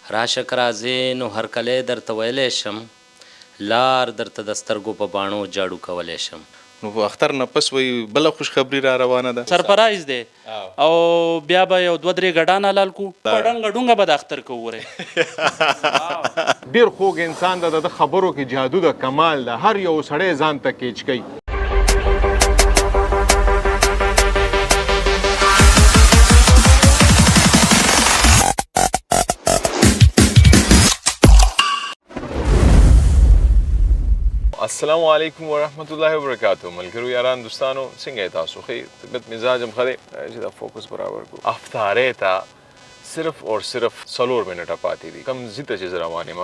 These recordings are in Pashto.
راشه که راځې نو هرکلی درته ویلی شم، لار درته د سترګو په باڼو جاړو کولی شم. نو اختر نه پس وایي بله خوشخبري را روانه ده. سرپرایز دی او بیا به یو 2-3 ګډان حلال کو، ډنګه ډونګه به د اختر کو وره. ډیر خوږ انسان ده، د خبرو کې جادو ده، کمال ده، هر یو سړی ځان ته کیچ کوي. السلام علیکم ورحمت الله وبرکاتہ. ملګرو یاران دوستانو څنګه یې تاسو؟ ښه طبیعت مزاج هم ښه دی چې دا فوکس برابر کړو. افطارې ته صرف اور صرف 4 منټه پاتې دي. کوم ځای ته چې زه روان یم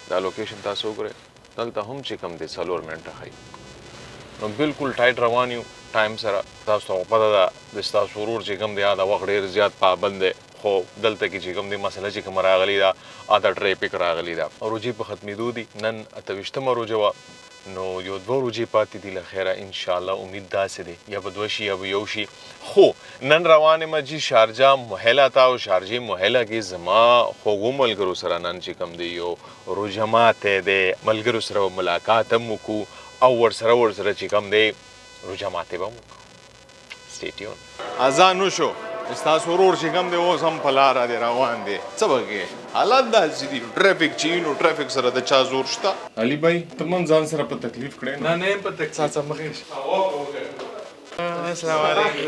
دا لوکیشن تاسو وګورئ، دلته هم چې کوم دی 4 منټه ښایي. نو بالکل ټایټ روان یو ټایم سره. تاسو ته پته ده د ستاسو ورور چې کوم دی دا وخت ډېر زیات پابند دی، خو دلته کې چې کوم دی مسله چې کوم راغلی ده دا ټریفک راغلی ده. روجې په ختمېدو دي. نن 28مه روژه وه، نو یو 2 روجې پاتې دي له خیره. انشاءالله امید داسې دی یا به 2 شي یا به 1 شي. خو نن روان یم جي شارجه محله ته، او شارجې محله کې زما خوږو ملګرو سره نن چې کوم دی یو روژه ماتی دی. ملګرو سره ملاقات هم وکړو او ورسره چې کوم دی روژه ماتې به هم وکړو. سټې ټیون. اذان وشو، ستاسو ورور چې کوم دی اوس هم په لاره دی روان دی. څه به کوې؟ حالات داسې دي، ټریفک چې وي نو ټریفک سره د چا زور شته. علي بھائی ته هم ځان سره په تکلیف کړی؟ نه نه یم په تکلیف. څه مخې شه. السلام علیکم.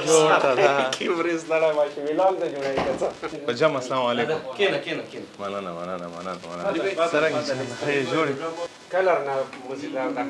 جوړه ده کیمرې زړه ماشي ویلاګ ته جوړای کړه. پجام السلام علیکم. کینه مننه څنګه څنګه جوړې کلر نه مزیدار ده.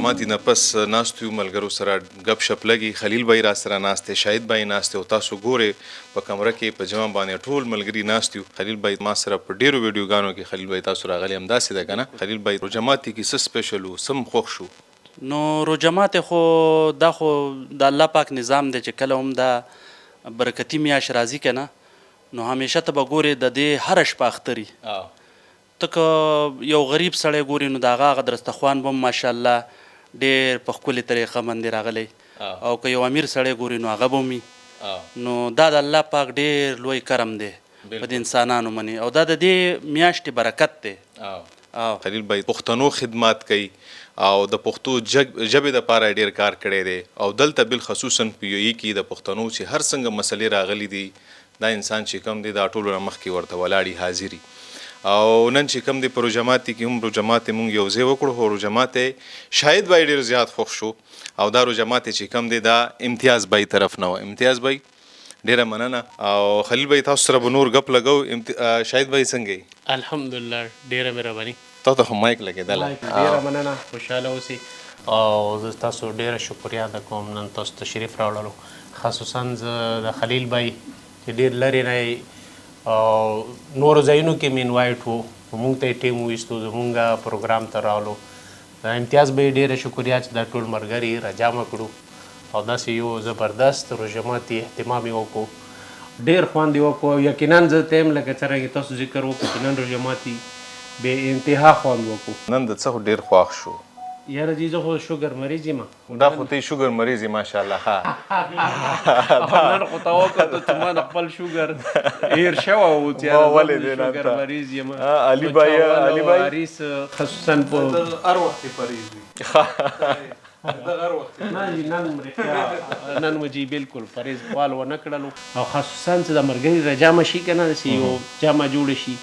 ماتې نه پس ناستو یو ملګرو سره ګپ شپ لګي. خلیل بھائی را سره ناست دی، شاهد بھائی ناست دی، او تاسو ګورئ په کمره کې په جمع باندې ټول ملګري ناست یو. خلیل بھائی ما سره په ډېرو ویډیوګانو کې خلیل بھائی تاسو راغلي همداسې ده که نه؟ خلیل بھائی روژه ماتې کې څه سپیشل و، څه خوښ شو؟ نو روژه ماتې خو دا خو د الله پاک نظام دی چې کله هم دا برکتي میاشت راځي که نه، نو همیشه ته به ګورې د دې هره شپه اختري. ته که یو غریب سړی ګورې نو د هغه دسترخوان به هم ماشاءالله ډېر په ښکلې طریقه باندې راغلی، او که یو امیر سړی ګوري نو هغه به وي. نو دا د الله پاک ډېر لوی کرم دی په د انسانانو باندې، او دا د دې میاشتې برکت دی. خلیل بھائی پښتنو خدمات کوي او د پښتو ژبې دپاره ډېر کار کړی دی، او دلته بالخصوصا په یو کې د پښتنو چې هر څنګه مسلې راغلي دي دا انسان چې کوم دی دا ټولو نه مخکې ورته ولاړي حاضري. او نن چې کوم دی په روژه ماتې کې هم روژه ماتې مونږ یو ځای وکړو. خو روژه ماتې شاهد بھائی ډېر زیات خوښ شو، او دا روژه ماتې چې کوم دی دا امتیاز بھائی طرف نه و. امتیاز بھائی ډېره مننه. او خلیل بھائی تاسو سره به نور ګپ لګو. شاهد بھائی څنګه یې؟ الحمدلله ډېره مهرباني. تا ته خو مایک لګېدلی. ډېره مننه، خوشحاله اوسئ. او زه تاسو ډېره شکریا ادا کوم نن تاسو تشریف راوړلو، خصوصا زه د خلیل بھائی چې ډېر لرې نه او نورو ځایونو کې مې انوایټ و، مونږ ته یې ټیم وویستو، زمونږ پروګرام ته راغلو. امتیاز به یې ډېره شکریا چې دا ټول ملګري راجمع کړو او داسې یو زبردست روژه ماتې اهتمام یې وکړو. ډېر خوند یې وکړو. یقینا زه ته یم لکه څرنګه تاسو ذکر وکړو چې نن روژه ماتې بې انتها خوند وکړو. نن د څه خو ډېر خوښ شو. یاره جی زه خو شوګر مریض یم. دا خو ته شوګر مریض یې ماشاءالله. ها نن خو ته وکړو چې ما د خپل شوګر هیر شوی و چې شوګر مریض یم. علي بھائی حریص خصوصا په هر وخت مریض وي. نن مجي بالکل پرهیز پال ونه کړلو، او خصوصا چې د ملګري راجمع شي که نه داسې یو جمع جوړه شي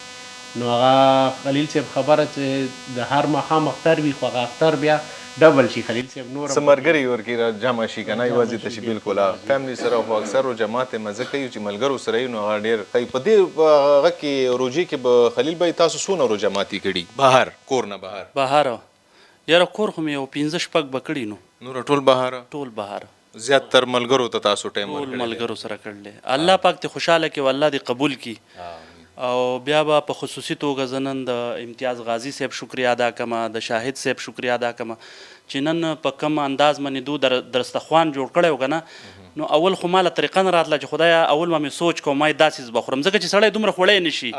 نو هغه خلیل صاحب خبره چې د هر ماښام اختر وي، خو هغه اختر بیا ډبل شي خلیل صاحب نور سمرګری ورکی را جمع شي کنه یوازې ته شي بالکل فیملی سره خو اکثر جماعت مزه کوي چې ملګرو سره نو ډیر کوي په دې هغه کې روجي کې به خلیل بھائی تاسو سونه رو جماعتي کړي بهر کور نه بهر یاره کور خو مې یو 15 شپږ به کړي نور ټول بهر زیات تر ملګرو ته تاسو ټایم ټول ملګرو سره کړل الله پاک ته خوشاله کې والله دې قبول کی او بیا به په خصوصي توګه زنن د امتیاز غازی صاحب شکریا ادا کما د شاهد صاحب شکریا ادا کما چې نن په کم انداز باندې دو درستخوان جوړ کړی کنه نو اول خو ماله طریقه نه راتله چې خدایا اول به مې سوچ کوم ما داسې بخورم ځکه چې سړی دومره خوړی نشي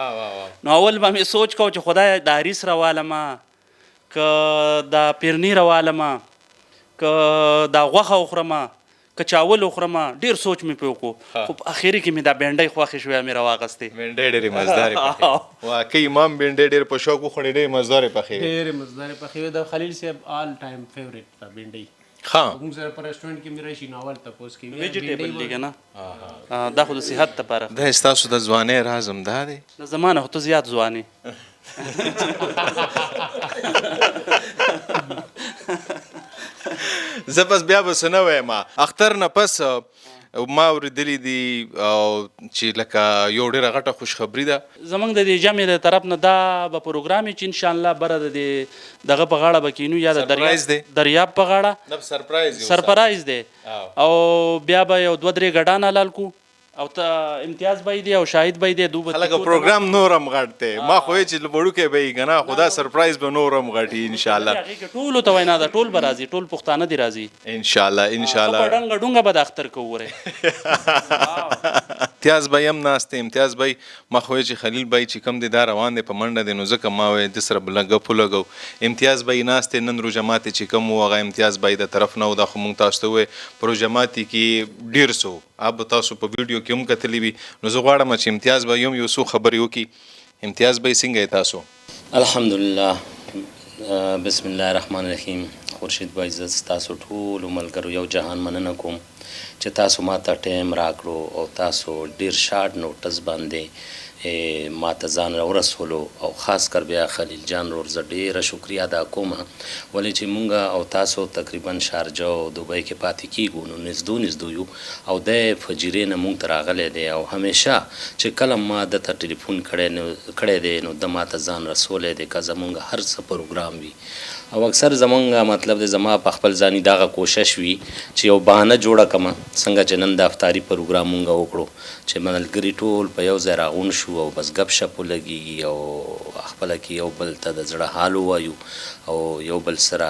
نو اول به مې سوچ کو چې خدایا د حریص روالما که د پیرني روالما که د غوښه وخورم که چاول وخورم ډیر سوچ مې پې وکړو خو په اخري کې مې دا بینډۍ خوښې شوې مې راواغستې بینډۍ ډېرې مزدارې پخې واقعي امام بینډۍ ډېر په شوق وخوړې ډېرې مزدارې پخې ډېرې مزدارې پخې د خلیل صاحب آل ټایم فیوریټ ده بینډۍ ښه موږ سره په ریسټورنټ کې مې راشي نو اول تپوس کوي ویجیټیبل دی که نه دا خو د صحت لپاره دا ستاسو د ځوانۍ راز هم دا دی د زمانه خو ته زیات ځوانې زه بس بیا به څه نه وایم اختر نه پس ما اورېدلي دي چې لکه یو ډېره غټه خوشخبري ده زمونږ د دې جمع د طرف نه دا به پروګرام چې انشاءالله بره د دې دغه په غاړه به کینو یا د دریاب په غاړه سرپرایز دی او بیا به یو 2-3 ګډان حلال کو او ته امتیاز بای دی او شاهد بای دی دوه هغه پروګرام نورم غټ دی ما خو چې وړوکې به کنه خدا سرپرایز به نورم غټي ان شاء الله هغه ټول ته وینا ده ټول برازي ټول پښتانه دی راځي ان شاء الله په ډنګ به د اختر کوره امتیاز بای هم ناشته امتیاز بای ما خو چې خلیل بای چې کم دی دا روان دی په منډه دی نو ځکه ما وې د سره بلګه پولګو امتیاز بای ناشته نن رو جماعت چې کم وغه امتیاز بای د طرف نه د خو مونږ تاسو ته وې پرو جماعتي کې ډیر سو اب تاسو په ویډیو کې هم کتلی وي نو زه غواړم چې امتیاز به یو څو خبرې وکړي امتیاز به څنګه تاسو الحمدلله بسم الله الرحمن الرحیم خورشید بای زه تاسو ټول ملګرو یو جهان مننه کوم چې تاسو ماته ټایم راکړو او تاسو ډیر شارټ نوټس باندې ما ته ځان راورسولو او خاص کر بیا خلیل جان ور زه ډیره شکریا ادا کوم ولې چې مونږ او تاسو تقریبا شارجه او دوبۍ کې پاتې کیږو نو نږدو یو او د فجرې نه مونږ ته راغلی دی او همیشه چې کله ما د ته ټلیفون کړی دی نو د ما ته ځان رسولی دی که زمونږ هر څه پروګرام وي او اکثر زمونږ مطلب دی زما په خپل ځاني دغه کوشش وي چې یو بهانه جوړه کړم څنګه چې نن د افطاري پروګرام مونږ وکړو چې ملګري ټول په یو ځای راغون شو او بس ګپ شپ ولګېږي او خپله کې یو بل ته د زړه حال ووایو او یو بل سره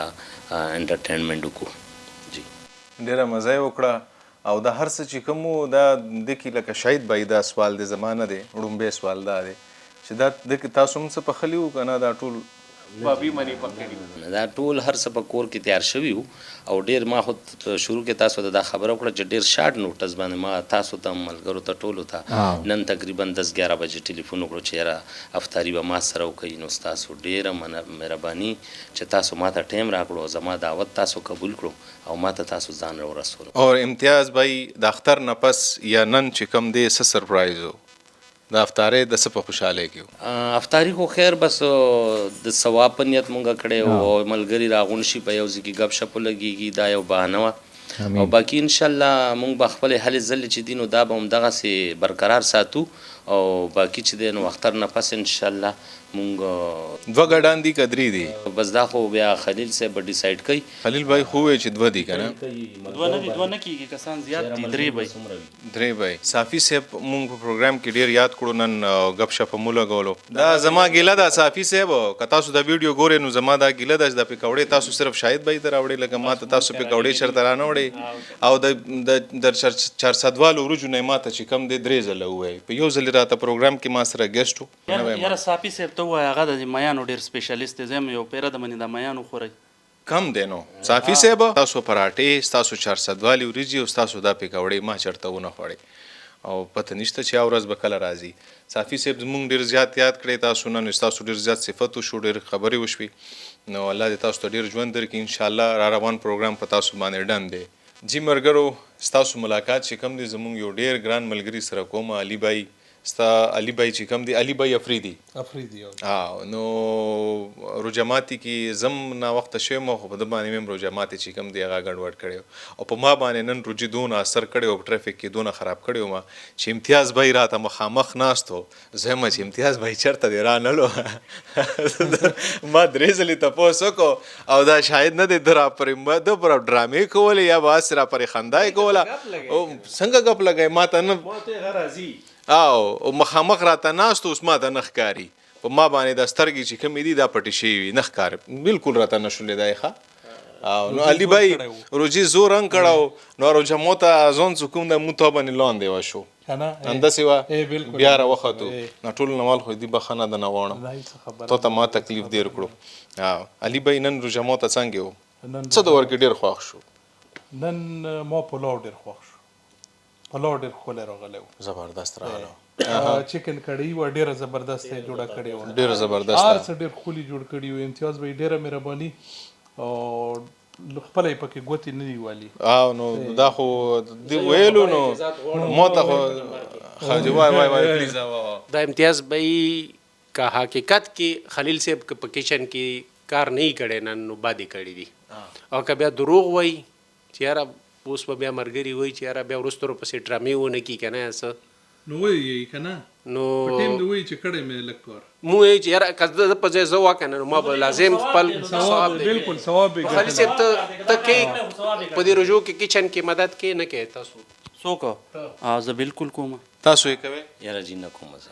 انټرټینمنټ وکړو جی ډېره مزه یې وکړه او د هر څه چې کوم دا د کې لکه شاید بای دا سوال د زمانه دی وړومبی سوال دا دی چې دا د تاسو هم څه پخلی وو که نه دا ټول دا ټول هر څه په کور کې تیار شوي وو او ډیر ما خو شروع کې تاسو ته دا خبره وکړه چې ډیر شارټ نوټس باندې ما تاسو ته ملګرو ته ټولو ته نن تقریبا 10-11 بجې ټلیفون وکړو چې یاره افطاري به ما سره وکړي نو ستاسو ډیره مهرباني چې تاسو ما ته ټایم راکړو زما دعوت تاسو قبول کړو او ما ته تاسو ځان راورسولو او امتیاز بای د اختر نه پس یا نن چې کم دی څه سرپرایز و د افطارې د څه په خوشحالۍ کې افطاري خو خیر بس د ثواب په نیت مونږ کړی او ملګري راغون شي په یو ځای کې ګپ شپ ولګېږي دا یو بهانه وه او باقي انشاءالله مونږ به خپلې هلې ځلې چې دي نو دا به همدغسې برقرار ساتو او باقي چې دی نو اختر نه پس انشاءالله مونږ 2 ګډان دي که 3 دي بس دا خو بیا خلیل صاحب به ډیسایډ کوي خلیل بای خو وایي چې 2 دي که نه 2 نه کېږي کسان زیات دي 3 بای صافي صاحب مونږ په پروګرام کې ډېر یاد کړو نن ګپ شپ مو لګولو دا زما ګیله ده صافي صاحب که تاسو د ویډیو ګورئ نو زما دا ګیله ده چې د پکوړې تاسو صرف شاهد بای ته راوړئ لکه ما ته تاسو پکوړې چېرته رانه وړئ او د 400 والو وروجو نه ما ته چې کم دی 3 ځله ووایي په یو ځل راته پروګرام کې ما سره ګیسټ و یاره صافي صاحب ته ووایه هغه د میانو ډېر سپیشلیست دی زه یم یو پیره د منې د میانو خورئ کم دی نو صافي صاحب تاسو پراټې ستاسو 400 والي وریجې او ستاسو دا پکوړې ما چېرته ونه خوړئ او پته نشته چې ورځ به کله راځي صافي صاحب زمونږ ډېر زیات یاد کړی تاسو نن ستاسو ډېر زیات صفت وشو ډېر خبرې وشوې نو الله دې تاسو ته ډېر ژوند درکړي انشاءالله را روان پروګرام په تاسو باندې ډن دی جی مرګرو ستاسو ملاقات چې کم دی زمونږ یو ډېر ګران ملګري سره کوم علي بای ستا علي بای چې کوم دی علي بای افریدي نو روجماتي کې زم نا وخت شوم خو په د باندې مې روجماتي چې کوم دی هغه ګډوډ کړی او په ما باندې نن روجي دونه اثر کړی او ټریفیک کې دونه خراب کړی ما چې امتیاز بای راته مخامخ ناستو زه ما چې امتیاز بای چرته دی را نلو ما درې ځلې تپوس وکړو او دا شاید نه دی درا پرې ما د پر ډرامې کولې یا بس را پرې خندای کوله او څنګه غپ لګای ما ته نه او مخامخ راته ناست اوس ما ته نه ښکاري په ما باندې د سترګې چې کومې دي دا پټې شوي نه ښکاري بالکل راته نه شولې دی ښه او نو علي بای روجي زور رنګ کړو نو روجه مو ته ځون څه کوم د مو ته باندې لاندې وشو همداسې وه بیا راوختو نو ټول نوال خو دې بخښنه د نه غواړم تو ته ما تکلیف ډېر کړو علي بای نن روجه مو ته څنګه و څه د ورکې ډېر خوښ شو نن ما پلاو ډېر خوښ شو پلاو ډېر ښکلی راغلی و زبردست راغلی چکن کړی وه ډېره زبردست یې جوړه کړې وه ډېره زبردست هر څه ډېر ښکلي جوړ کړي وو امتیاز به یې ډېره مهرباني او خپله یې پکې ګوتې نه دي والي نو دا خو دې ویلو نو ما ته خو وای دا امتیاز به یې که حقیقت کې خلیل صاحب که په کچن کې کار نه یې کړی نن نو باد یې کړی دي او که بیا دروغ وایي چې یاره اوس به بیا ملګري وایي چې یاره بیا وروسته ورپسې ډرامې ونه کړي که نه څه نو وایي یې که نه نو په ټیم دې وایي چې کړی مې لږ کار مو وایي چې یاره که زه په ځای زه وا که نه نو ما به لازم خپل ثواب دی بالکل ثواب یې خلیل صاحب ته کې په دې رجوع کې کچن کې مدد کې نه کوې تاسو څوک زه بالکل کوم تاسو یې کوئ یاره جی نه کوم زه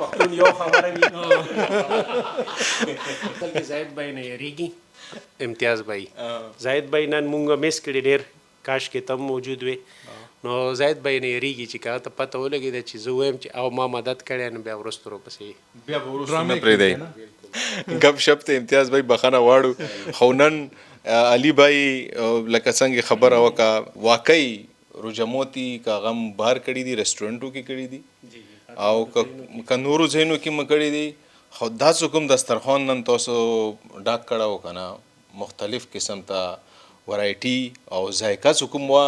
پښتون یو خبره وي بلکې زاهد بای نه یریږي امتیاز بای زاهد بای نن مونږ میس کړي ډېر کاش کې تم موجود وي نو زاهد بای نه یریږي چې که ته پته ولګېده چې زه وایم چې او ما مدد کړی نو بیا وروسته ورپسې بیا به وروسته نه پرېږدئ ګپ شپ ته امتیاز بای بخښنه غواړو خو نن علي بای لکه څنګه خبره وکړه واقعي روجموتي که غم بهر کړي دي رسټورنټو کې کړي دي او که نورو ځایونو کې م کړي دي خو دا څه کوم دسترخوان نن تاسو ډاک کړه و که نه مختلف قسم ته ورایټي او ذایقه څه کوم وه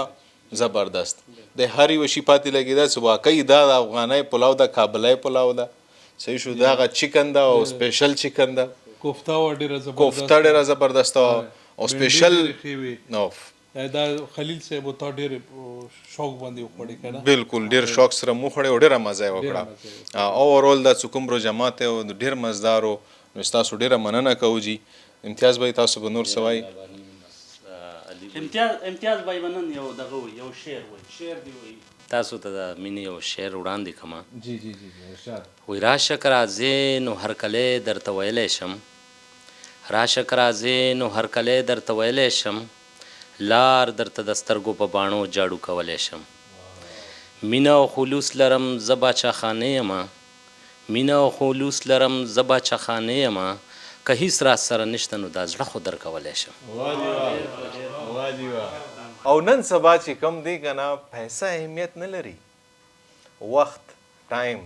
زبردست د هر یوه شي پاتې لګېده چې واقعي دا د افغانۍ پلاو ده کابلی پلاو ده صحیح شو دا هغه چکن ده او سپیشل چکن ده کوفته وه ډېره زبردست کوفته ډېره زبردسته وه او سپیشل نو دا خلیل صاحب تا ډېر شوق باندې وخوړې که نه بالکل ډېر شوق سره مو خوړې او ډېره مزه یې وکړه اوورال دا چې کوم روجمات او ډېر مزدار و نو ستاسو ډېره مننه کوو جي امتیاز به تاسو به نور څه وایي امتیاز بای بنن یو دغه یو شعر وایي شعر دی وایي تاسو ته د مینې یو شعر وړاندې کړم جی جی جی ارشاد وایي راشه که راځې نو هرکلی درته ویلی شم راشه که راځې نو هرکلی درته ویلی شم لار درته د سترګو په باڼو جاړو کولی شم مینه او خلوص لرم زه باچاخانه یمه مینه او خلوص لرم زه باچاخانه یمه که هیڅ راز سره نشته نو دا زړه خو در کولی شم او نن سبا چې کم دی که نه پیسه اهمیت نه لري وخت ټایم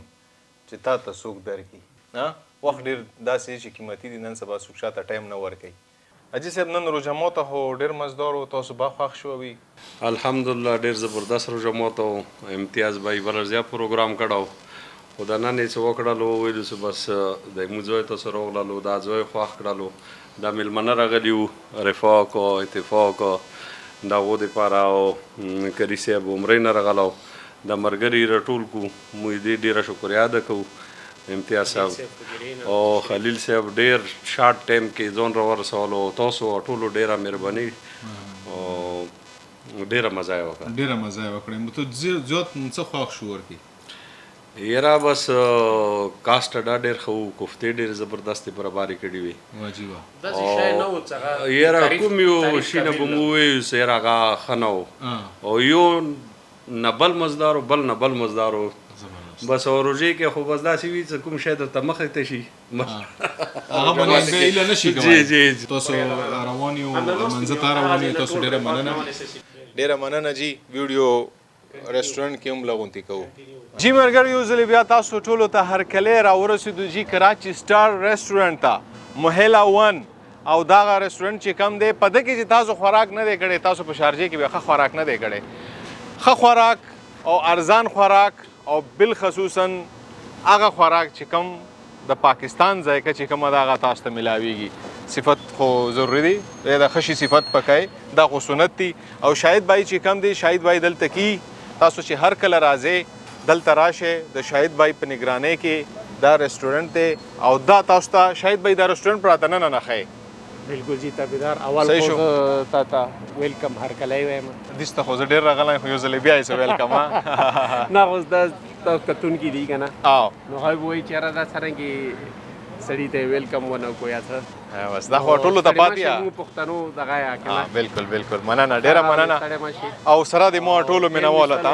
چې تا ته څوک درکړي وخت ډېر داسې چې قیمتي دي نن سبا څوک شاته ټایم نه ورکوي اجي صاحب نن روجمو ته خو ډېر مزدار و تاسو به خوښ شوي الحمدلله ډېر زبردست روجمو ته امتیاز بای بله زیات پروګرام کړی خو د نن یې څه وکړلو وویلو چې بس د موږ ځای ته سره راغللو دا ځای خوښ کړلو دا میلمانه راغلي وو رفاق او اتفاق د هغو دپاره او کري صاحب عمرې نه راغلی د ملګري راټول کړو موږ دې ډېره شکریا ادا کوو امتیاز صاحب او خلیل صاحب ډېر شارټ ټایم کې ځان راورسولو تاسو ټولو ډېره مهرباني او ډېره مزه یې وکړه ډېره مزه یې وکړه نو ته زیات څه خوښ شو ورکې یاره بس کاسټ ډا ډېر ښه وو کوفتې ډېرې زبردستې برابرې کړې وې یاره کوم یو شي نه به مو ووایو چې یاره هغه ښه نه و او یو نه بل مزدار و بل نه بل مزدار و بس او روژې کې خو بس داسې وي چې کوم شی درته مخې ته شي هغه باندې هیله نه شي کولی تاسو روان یو منځه ته روان یو تاسو ډېره مننه ډېره مننه جي ویډیو رسټورنټ کې هم لغونتي کوو جی ملګرو یو ځلې بیا تاسو ټولو ته هرکلی راورسېدو جي کراچي سټار رسټورنټ ته موهیلا ون او دغه رسټورنټ چې کم دی په ده کې چې تاسو خوراک نه دی کړی تاسو په شارجې کې بیا ښه خوراک نه دی کړی ښه خوراک او ارزان خوراک او بالخصوصا هغه خوراک چې کوم د پاکستان ذایقه چې کومه ده هغه تاسو ته ملاویږي. صفت خو ضروري دی د ښه شي صفت پکای دا خو سنت دی. او شاهد بھائی چې کم دی شاهد بھائی دلته کی تاسو چې هر کله راځئ دلته راشه د شاهد بھائی په نگرانۍ کې دا رستورانت دی او دا تاسو ته شاهد بھائی دا رستورانت پراته نه ښیي. بالکل جی تابعدار اول خو تا ویلکم هر کله وایم دسته خو زه ډېر راغلی خو یو ځل بیا یې ویلکم نه اوس دا کتون کې دی که نه او نو هغوی به وایي چې یاره دا څرنګې سړي ته ویلکم ونه کو یا څه بس دا خو ټولو ته پاتې ستړي مه شئ، موږ پښتنو دغه یا که نه بالکل بالکل مننه ډېره مننه ستړي مه شئ. او سره د مو ټولو مینهوالو ته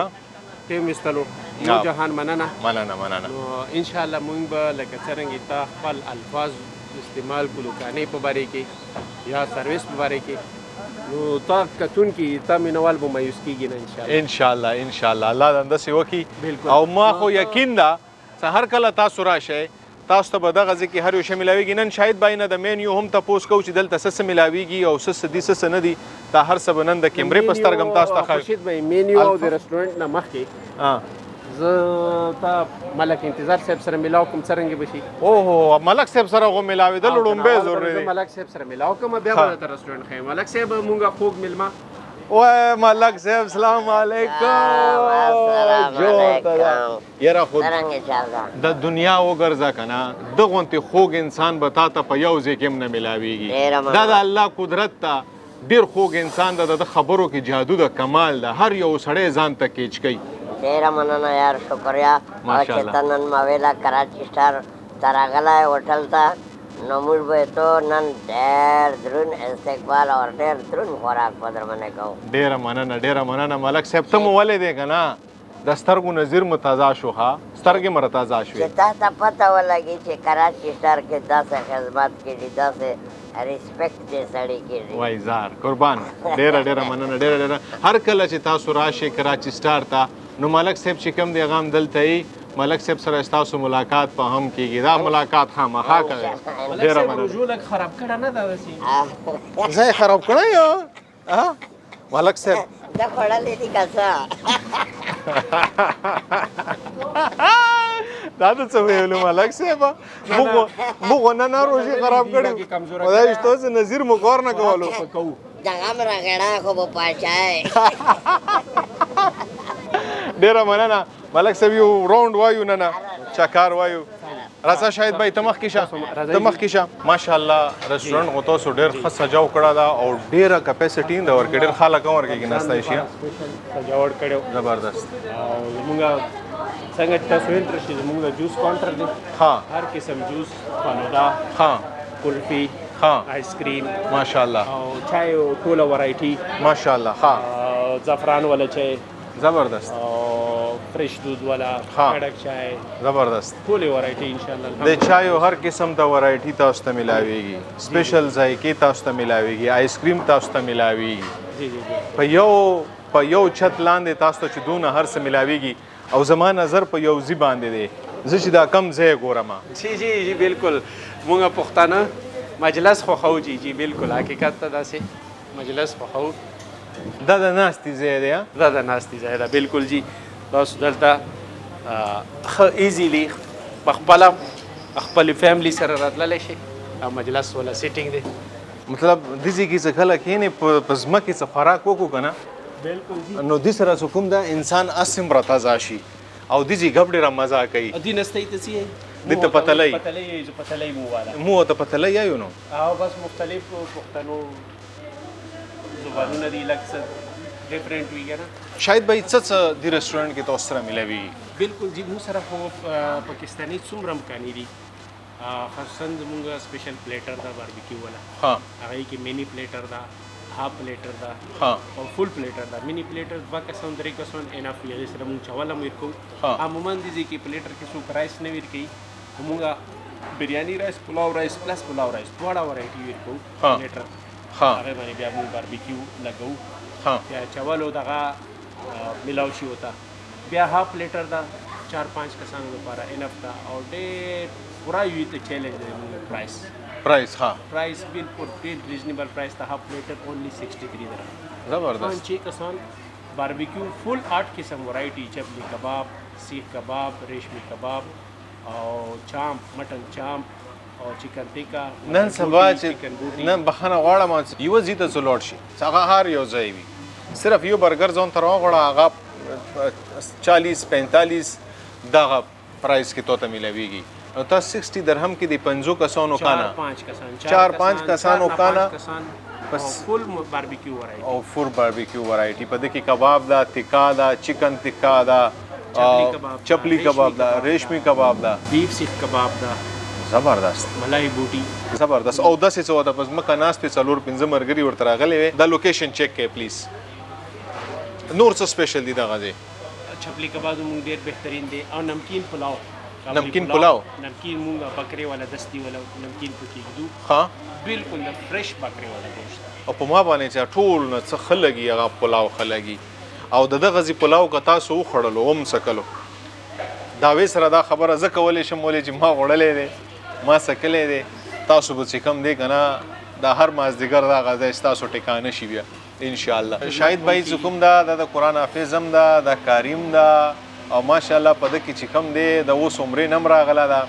ټیم ایستلو نو جهان مننه مننه نو انشاءالله موږ به لکه څرنګې تا خپل الفاظ استعمال کړو کانې په باره کې یا سروس په باره کې نو تا کتون کې تا مینوال به مایوس کېږي نه انشاءالله ان شاء الله الله دندسې وکړي. بالکل. او ما خو یقین ده چې هر کله تاسو راشئ تاسو ته به دغه ځای کې هر یو شی ملاویږي. نن شاهد بھائی نه د مینیو هم تپوس کوو چې دلته څه څه ملاویږي او څه څه دي څه څه نه دي دا هر څه به نن د کیمرې په سترګه هم تاسو ته ښایي. خورشید بھائی مینیو او د رستورانت نه مخکې زه تا ملک انتظار صاحب سره ملاو کوم څرنګه بشي اوهو ملک صاحب سره غو ملاوېدل لومبی ضروري دی. ملک صاحب سره ملاو کوم بیا به درته رستورانت ښیم. ملک صاحب مونږه خوږ میلمه وای ملک صاحب سلام علیکم یاره خود د دنیا وګرځه کنه د غونتی خوږ انسان به تا ته په یو ځای کې هم نه ملاویږي. دا د الله قدرت ته ډیر خوږ انسان د خبرو کې جادو د کمال ده هر یو سړی ځان ته کیچ کوي. ډیره مننه یار شکریا او چې ته نن ما ویله کراچي سټار ته راغلی هوټل ته نو موږ به تو نن ډېر دروند استقبال او ډېر دروند خوراک به در باندې کوو. ډیره مننه ملک صاحب ته مو ولې دی که نه د سترګو نظیر مو تازه شو ښه سترګې مو تازه شوې چې تا ته پته ولګي چې کراچي سټار کې داسې خدمات کېږي داسې ریسپیکټ دې سړی کېږي. وای زار قربان ډیره مننه ډیره هر کله چې تاسو راشئ کراچي سټار ته نو ملک صاحب چې کوم دی هغه هم دلته یي ملک صاحب سره ستاسو ملاقات په هم کېږي دا ملاقات خامخا کوئ. ډیره مننه رجوع لږ خراب کړه نه دا داسې زه یې خراب کړی یم ملک صاحب دا خوړلې دي که څه دا د څه ویلو ملک صاحب موږ نن روژې خراب کړي خدای ستاسو نظیر مو کار نه کولو دغه م راغړه خو به پاچای ډیره مننه ملک صاحب یو راوند وایو نه چکار وایو راځه شاهد بھائی ته مخکې شه ماشاءالله رستورانت خو تاسو ډېر ښه سجاو کړی ده او ډېره کپیسټي د ورکې ډېر خلک هم ورکې کېناستی شي سجاوټ کړی زبردست او زمونږ څنګه چې تاسو انټرست شي زمونږ د جوس کاونټر دی هر قسم جوس فلودا کلفي آیسکریم ماشاءالله او چای ټوله ورایټي ماشاءالله زعفران والا چای زبردست فریش دود والا کڑک چای زبردست ټولې ورایټي انشاءالله د چایو هر قسم ته ورایټي تاسو ته ملاویږي سپیشل ذایقې تاسو ته ملاویږي آیسکریم تاسو ته ملاویږي په یو چت لاندې تاسو ته چې دونه هر څه ملاویږي او زما نظر په یو ځای باندې دی زه چې دا کم ځای ګورم جی بالکل مونږ پښتانه مجلس خوښو جی بالکل حقیقت ته داسې مجلس خوښو دا د ناستې ځای دی دا د ناستې ځای ده بالکل جی تاسو دلته ښه ایزیلی په خپلې فیملی سره راتللی شئ او مجلس ولا سیټینګ دی مطلب دې ځای کې څه خلک کښېني په ځمکې څه خوراک وکړو که نه بالکل جی نو دې سره څه کوم ده انسان اسم رتازه شي او دې ځای ګپ ډېره مزه کوي دې نستۍ ته څه دې ته پتلی پتلی مو والا مو ته پتلی یایو نو او بس مختلف پښتنو زبانونه دي لږ څه ډفرنټ وي که نه شاید بھائی څه دې رستورانټ کې تاسو سره ملاویږي بالکل جی موږ سره خو پاکستاني څومره امکاني دي خصوصا زمونږ سپیشل پلیټر ده باربیکیو والا هغې کې مینی پلیټر ده هاف پلیټر ده او فل پلیټر ده مینی پلیټر 2 کسان 3 کسان انف وي هغې سره مونږ چاول هم ورکوو عموما دې ځای کې پلیټر کې څوک رایس نه ورکوي مونږ بریاني رایس پلاو رایس پلس پلاو رایس دواړه ورایټي ورکوو پلیټر هغې باندې بیا مونږ باربیکیو لګوو بیا چاول او دغه ملاو شي ورته بیا هاف پلیټر ده 4-5 کسانو لپاره انف ده او ډېر پوره یو ته چیلنج دی مونږ پرایس بالکل ډېر ریزنیبل پرایس ده هاف پلیټر اونلی 63 درهم زبردست 5 کسان باربیکیو فل 8 قسم ورایټي چپلی کباب سیخ کباب ریشمی کباب او چامپ مټن چامپ او چکن ټیکا نن سبا چې نن بخښنه غواړم یوه ځای ته څه لوړ شي چې هغه هر یو ځای وي صرف یو برګر ځان ته راوغواړه هغه 40-45 دغه پرایس کې تو ته میلاویږي او تا 60 درهم کې د 50 کسانو کانا 4-5 کسانو کانا بس فل باربیکیو ورایټي او فول باربیکیو ورایټي په دې کې کباب دا تکا دا چکن تکا دا چپلی کباب دا ریشمی کباب دا بیف سیخ کباب دا زبردست ملای بوټي زبردست او داسې څه وته پس مکه ناس په 4-5 مرګري ورته راغلي وي دا لوکیشن چیک کړئ پلیز نور څه سپیشل دي دغه دی چپلی کباب مونږ ډیر بهترین دی او نمکین پلاو نمکین پلاو نمکین مونږه بکری والا دستی والا نمکین پکې دو ها بالکل د فرش بکری والا گوشت او په ما باندې چې ټول نه څه خلګي هغه پلاو خلګي او دغه غزي پلاو که تاسو وخړلو هم سکلو دا وې سره دا خبره ز کولې شم ولې چې ما وړلې ده ما سکلې ده تاسو به چې کم دی کنه دا هر مازدیګر دا غزا تاسو ټکانه شي بیا ان شاء الله شاهد بھائی زکم دا د قران حافظم دا د کریم دا او ماشاءالله په دې کې چې کم دی د اوس عمرې نم راغله دا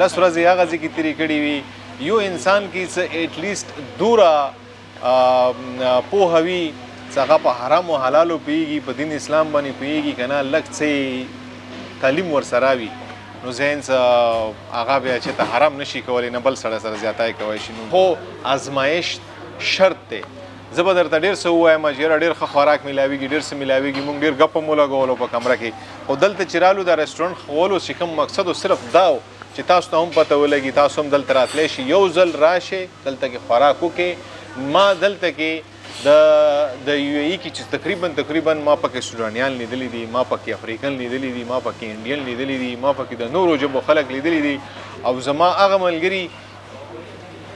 لس ورځې هغه ځکه تیری کړی وي یو انسان کې څه ایت لیست دوره پوهوي څنګه په حرام او حلالو پیږي په دین اسلام باندې پیږي کنه لک څه تعلیم ورسره وي نو ذهن هغه بیا چې ته حرام نشي کولی نه بل سره زیاتای کوي شي نو هو آزمایش شرط دی زه به درته ډېر څه ووایم چې یاره ډېر ښه خوراک میلاویږي ډېر څه میلاویږي مونږ ډېر ګپه مو لګولو په کمره کې خو دلته چې رالو دا رسټورنټ خولو چې کوم مقصد صرف دا و چې تاسو ته هم پته ولګي تاسو هم دلته راتلی شي یو ځل راشئ دلته کې خوراک وکړئ ما دلته کې د یو ای کې چې تقریبا ما پکې سودانیان لیدلی دي ما پکې افریقن لیدلی دي ما پکې انډین لیدلی دي ما پکې د نورو ژبو خلک لیدلی دي او زما هغه ملګري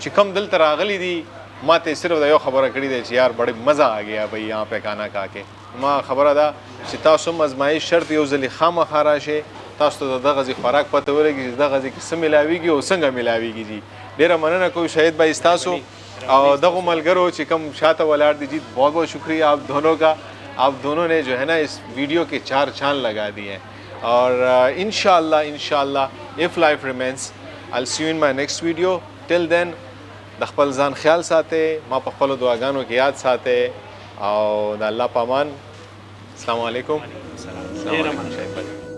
چې کم دلته راغلي دي ما ته صرف دا یو خبره کړې ده چې یار بڑے مزه آ گیا بھائی یہاں پہ کھانا کھا کے ما خبره ده چې تاسو هم ازمایش شرط یو ځلې خامخا راشئ تاسو ته دغه ځای خوراک پته ولګي چې دغه ځای کې څه میلاویږي او څنګه میلاویږي جی ډېره مننه کوم شاهد بھائی ستاسو اور دغه ملګرو چې کم شاته ولاړ دي جی بہت بہت شکریہ آپ دونوں کا آپ دونوں نے جو ہے نا اس ویڈیو کے 4 چاند لگا دیے ہیں اور انشاءاللہ if life remains I'll see you in my next video till then د خپل ځان خیال ساتئ ما په خپلو دعاګانو کې یاد ساتئ او د الله په امان السلام علیکم ډېره مننه.